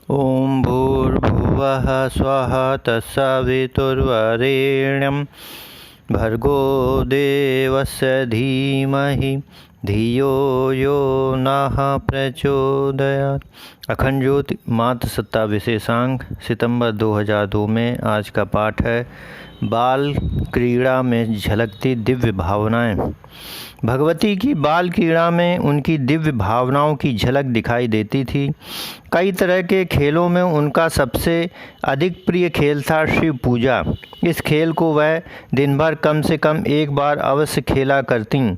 ओम भूर्भुवः स्वः तत्सवितुर्वरेण्यं भर्गो देवस्य धीमहि धियो यो नः प्रचोदयात्। अखंड ज्योति मात्र सत्ता विशेषांक सितंबर 2002 में आज का पाठ है बाल क्रीड़ा में झलकती दिव्य भावनाएं। भगवती की बाल क्रीड़ा में उनकी दिव्य भावनाओं की झलक दिखाई देती थी। कई तरह के खेलों में उनका सबसे अधिक प्रिय खेल था शिव पूजा। इस खेल को वह दिन भर कम से कम एक बार अवश्य खेला करती।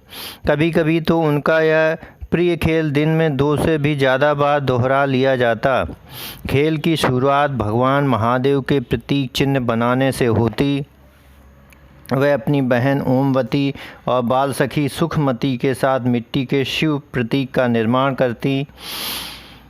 कभी कभी तो उनका यह प्रिय खेल दिन में 2 से भी ज़्यादा बार दोहरा लिया जाता। खेल की शुरुआत भगवान महादेव के प्रतीक चिन्ह बनाने से होती। वह अपनी बहन ओमवती और बाल सखी सुखमती के साथ मिट्टी के शिव प्रतीक का निर्माण करती।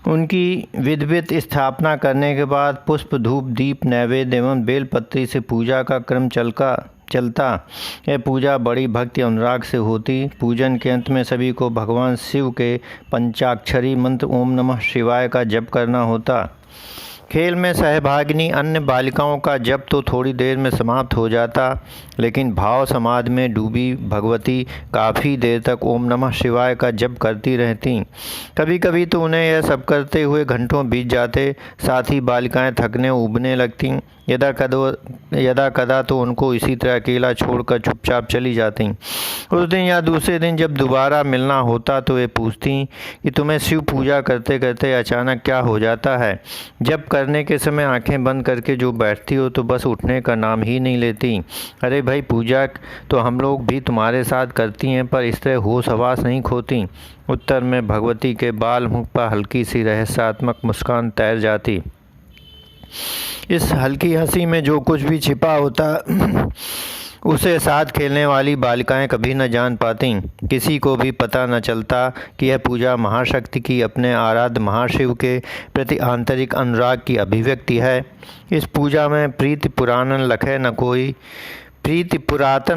उनकी विधिवत स्थापना करने के बाद पुष्प धूप दीप नैवेद्य एवं बेलपत्री से पूजा का क्रम चलता। यह पूजा बड़ी भक्ति अनुराग से होती। पूजन के अंत में सभी को भगवान शिव के पंचाक्षरी मंत्र ओम नमः शिवाय का जप करना होता। खेल में सहभागिनी अन्य बालिकाओं का जप तो थोड़ी देर में समाप्त हो जाता, लेकिन भाव समाधि में डूबी भगवती काफ़ी देर तक ओम नमः शिवाय का जप करती रहतीं। कभी कभी तो उन्हें यह सब करते हुए घंटों बीत जाते। साथ ही बालिकाएं थकने ऊबने लगतीं। यदा कदा तो उनको इसी तरह अकेला छोड़कर चुपचाप चली जातीं। उस दिन या दूसरे दिन जब दोबारा मिलना होता तो वे पूछतीं कि तुम्हें शिव पूजा करते करते अचानक क्या हो जाता है। जब करने के समय आंखें बंद करके जो बैठती हो तो बस उठने का नाम ही नहीं लेती। अरे भाई, पूजा तो हम लोग भी तुम्हारे साथ करती हैं, पर इस तरह होश हवास नहीं खोती। उत्तर में भगवती के बाल मुख पर हल्की सी रहस्यात्मक मुस्कान तैर जाती। इस हल्की हंसी में जो कुछ भी छिपा होता उसे साथ खेलने वाली बालिकाएं कभी न जान पातीं। किसी को भी पता न चलता कि यह पूजा महाशक्ति की अपने आराध्य महाशिव के प्रति आंतरिक अनुराग की अभिव्यक्ति है। इस पूजा में प्रीति पुरातन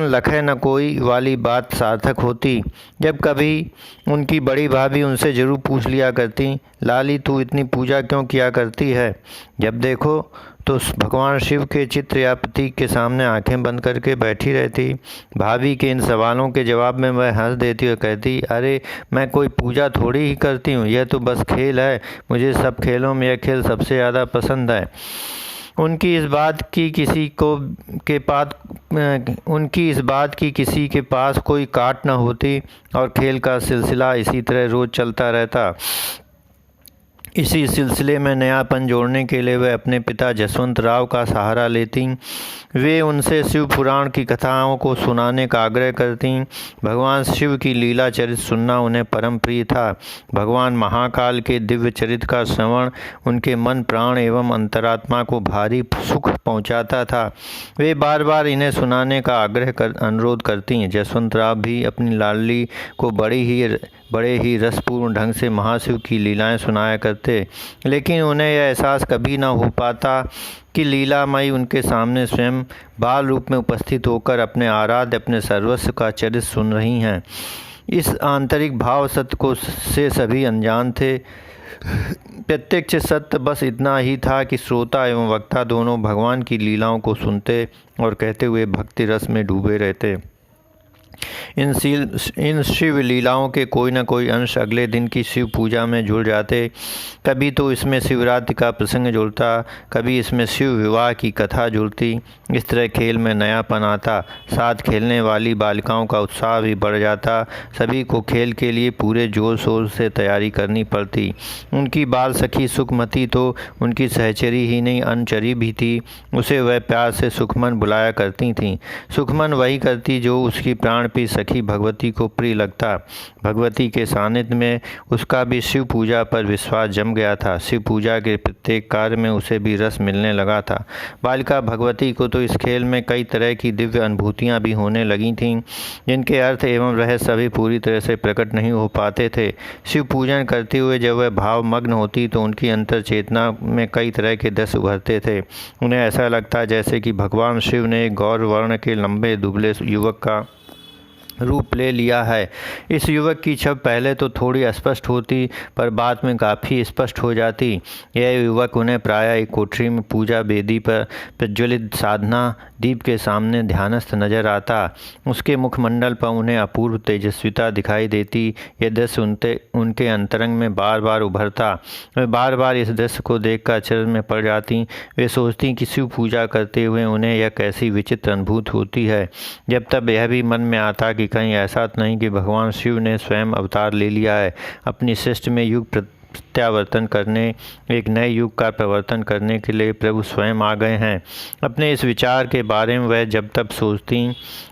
लखे न कोई वाली बात सार्थक होती। जब कभी उनकी बड़ी भाभी उनसे जरूर पूछ लिया करती, लाली तू इतनी पूजा क्यों किया करती है? जब देखो तो भगवान शिव के चित्र या प्रतीक के सामने आंखें बंद करके बैठी रहती। भाभी के इन सवालों के जवाब में वह हंस देती और कहती, अरे मैं कोई पूजा थोड़ी ही करती हूँ, यह तो बस खेल है। मुझे सब खेलों में यह खेल सबसे ज़्यादा पसंद है। उनकी इस बात की किसी के पास कोई काट न होती और खेल का सिलसिला इसी तरह रोज़ चलता रहता। इसी सिलसिले में नयापन जोड़ने के लिए वह अपने पिता जसवंत राव का सहारा लेती। वे उनसे शिव पुराण की कथाओं को सुनाने का आग्रह करती। भगवान शिव की लीला चरित्र सुनना उन्हें परम प्रिय था। भगवान महाकाल के दिव्य चरित्र का श्रवण उनके मन प्राण एवं अंतरात्मा को भारी सुख पहुंचाता था। वे बार बार इन्हें सुनाने का अनुरोध करती। जसवंत राव भी अपनी लाडली को बड़े ही रसपूर्ण ढंग से महाशिव की लीलाएं सुनाया करते, लेकिन उन्हें यह एहसास कभी न हो पाता कि लीलामयी उनके सामने स्वयं बाल रूप में उपस्थित होकर अपने सर्वस्व का चरित्र सुन रही हैं। इस आंतरिक भाव सत्य से सभी अनजान थे। प्रत्यक्ष सत्य बस इतना ही था कि श्रोता एवं वक्ता दोनों भगवान की लीलाओं को सुनते और कहते हुए भक्ति रस में डूबे रहते। इन शिव लीलाओं के कोई न कोई अंश अगले दिन की शिव पूजा में जुड़ जाते। कभी तो इसमें शिवरात्रि का प्रसंग जुड़ता, कभी इसमें शिव विवाह की कथा जुड़ती। इस तरह खेल में नयापन आता। साथ खेलने वाली बालिकाओं का उत्साह भी बढ़ जाता। सभी को खेल के लिए पूरे जोर शोर से तैयारी करनी पड़ती। उनकी बाल सखी सुखमती तो उनकी सहचरी ही नहीं अनुचरी भी थी। उसे वह प्यार से सुखमन बुलाया करती थीं। सुखमन वही करती जो उसकी प्राण भी सखी भगवती को प्रिय लगता। भगवती के सानिध्य में उसका भी शिव पूजा पर विश्वास जम गया था। शिव पूजा के प्रत्येक कार्य में उसे भी रस मिलने लगा था। बालिका भगवती को तो इस खेल में कई तरह की दिव्य अनुभूतियां भी होने लगी थीं, जिनके अर्थ एवं रहस्य सभी पूरी तरह से प्रकट नहीं हो पाते थे। शिव पूजन करते हुए जब वह भाव मग्न होती तो उनकी अंतर चेतना में कई तरह के दृश्य उभरते थे। उन्हें ऐसा लगता जैसे कि भगवान शिव ने एक गौर वर्ण के लंबे दुबले युवक का रूप ले लिया है। इस युवक की छवि पहले तो थोड़ी अस्पष्ट होती पर बाद में काफ़ी स्पष्ट हो जाती। यह युवक उन्हें प्रायः एक कोठरी में पूजा वेदी पर प्रज्वलित साधना दीप के सामने ध्यानस्थ नजर आता। उसके मुखमंडल पर उन्हें अपूर्व तेजस्विता दिखाई देती। यह दृश्य उनके अंतरंग में बार बार उभरता। वे बार बार इस दृश्य को देखकर आश्चर्य में पड़ जाती। वे सोचती कि शिव पूजा करते हुए उन्हें यह कैसी विचित्र अनुभूति होती है। जब तब यह भी मन में आता कि कहीं ऐसा तो नहीं कि भगवान शिव ने स्वयं अवतार ले लिया है, अपनी सृष्टि में युग प्रत्यावर्तन करने, एक नए युग का प्रवर्तन करने के लिए प्रभु स्वयं आ गए हैं। अपने इस विचार के बारे में वह जब तब सोचती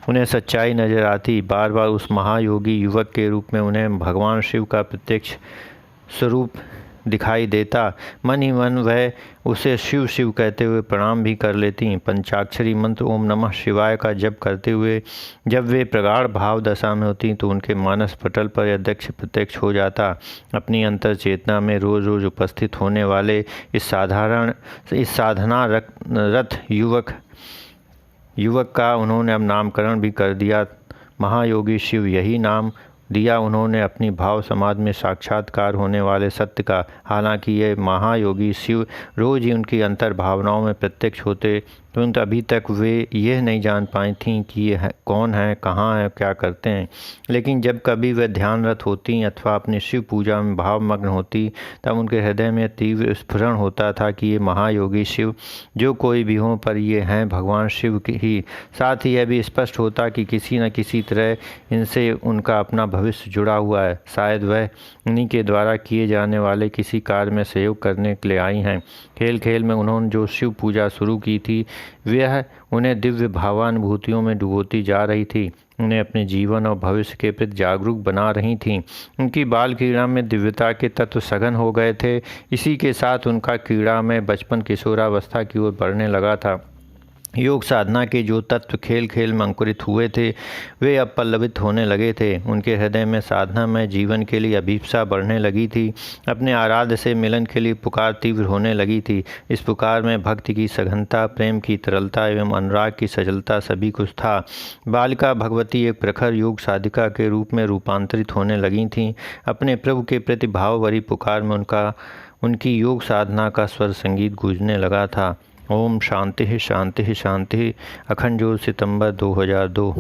उन्हें सच्चाई नजर आती। बार बार उस महायोगी युवक के रूप में उन्हें भगवान शिव का प्रत्यक्ष स्वरूप दिखाई देता। मन ही मन वह उसे शिव शिव कहते हुए प्रणाम भी कर लेती। पंचाक्षरी मंत्र ओम नमः शिवाय का जप करते हुए जब वे प्रगाढ़ भाव दशा में होती तो उनके मानस पटल पर यह दृश्य प्रत्यक्ष हो जाता। अपनी अंतर चेतना में रोज रोज उपस्थित होने वाले इस साधना रत युवक का उन्होंने अब नामकरण भी कर दिया। महायोगी शिव, यही नाम दिया उन्होंने अपनी भाव समाज में साक्षात्कार होने वाले सत्य का। हालांकि ये महायोगी शिव रोज ही उनकी अंतर भावनाओं में प्रत्यक्ष होते, परंतु अभी तक वे यह नहीं जान पाई थीं कि ये कौन है, कहाँ है, क्या करते हैं। लेकिन जब कभी वे ध्यानरत होती अथवा अपनी शिव पूजा में भावमग्न होती तब उनके हृदय में तीव्र स्फुरण होता था कि ये महायोगी शिव जो कोई भी हों पर ये हैं भगवान शिव ही। साथ ही यह भी स्पष्ट होता कि किसी न किसी तरह इनसे उनका अपना भविष्य जुड़ा हुआ है। शायद वह उन्हीं के द्वारा किए जाने वाले किसी कार्य में सहयोग करने के लिए आई हैं। खेल खेल में उन्होंने जो शिव पूजा शुरू की थी वह उन्हें दिव्य भावानुभूतियों में डुबोती जा रही थी, उन्हें अपने जीवन और भविष्य के प्रति जागरूक बना रही थीं। उनकी बाल क्रीड़ा में दिव्यता के तत्व सघन हो गए थे। इसी के साथ उनका क्रीड़ा में बचपन किशोरावस्था की ओर बढ़ने लगा था। योग साधना के जो तत्व खेल खेल में अंकुरित हुए थे वे अब पल्लवित होने लगे थे। उनके हृदय में साधना में जीवन के लिए अभिप्सा बढ़ने लगी थी। अपने आराध्य से मिलन के लिए पुकार तीव्र होने लगी थी। इस पुकार में भक्ति की सघनता, प्रेम की तरलता एवं अनुराग की सजलता सभी कुछ था। बालिका भगवती एक प्रखर योग साधिका के रूप में रूपांतरित होने लगी थीं। अपने प्रभु के प्रति भाव भरी पुकार में उनकी योग साधना का स्वर संगीत गूंजने लगा था। ओम शांति शांति शांति। अखंड ज्योति सितंबर 2002।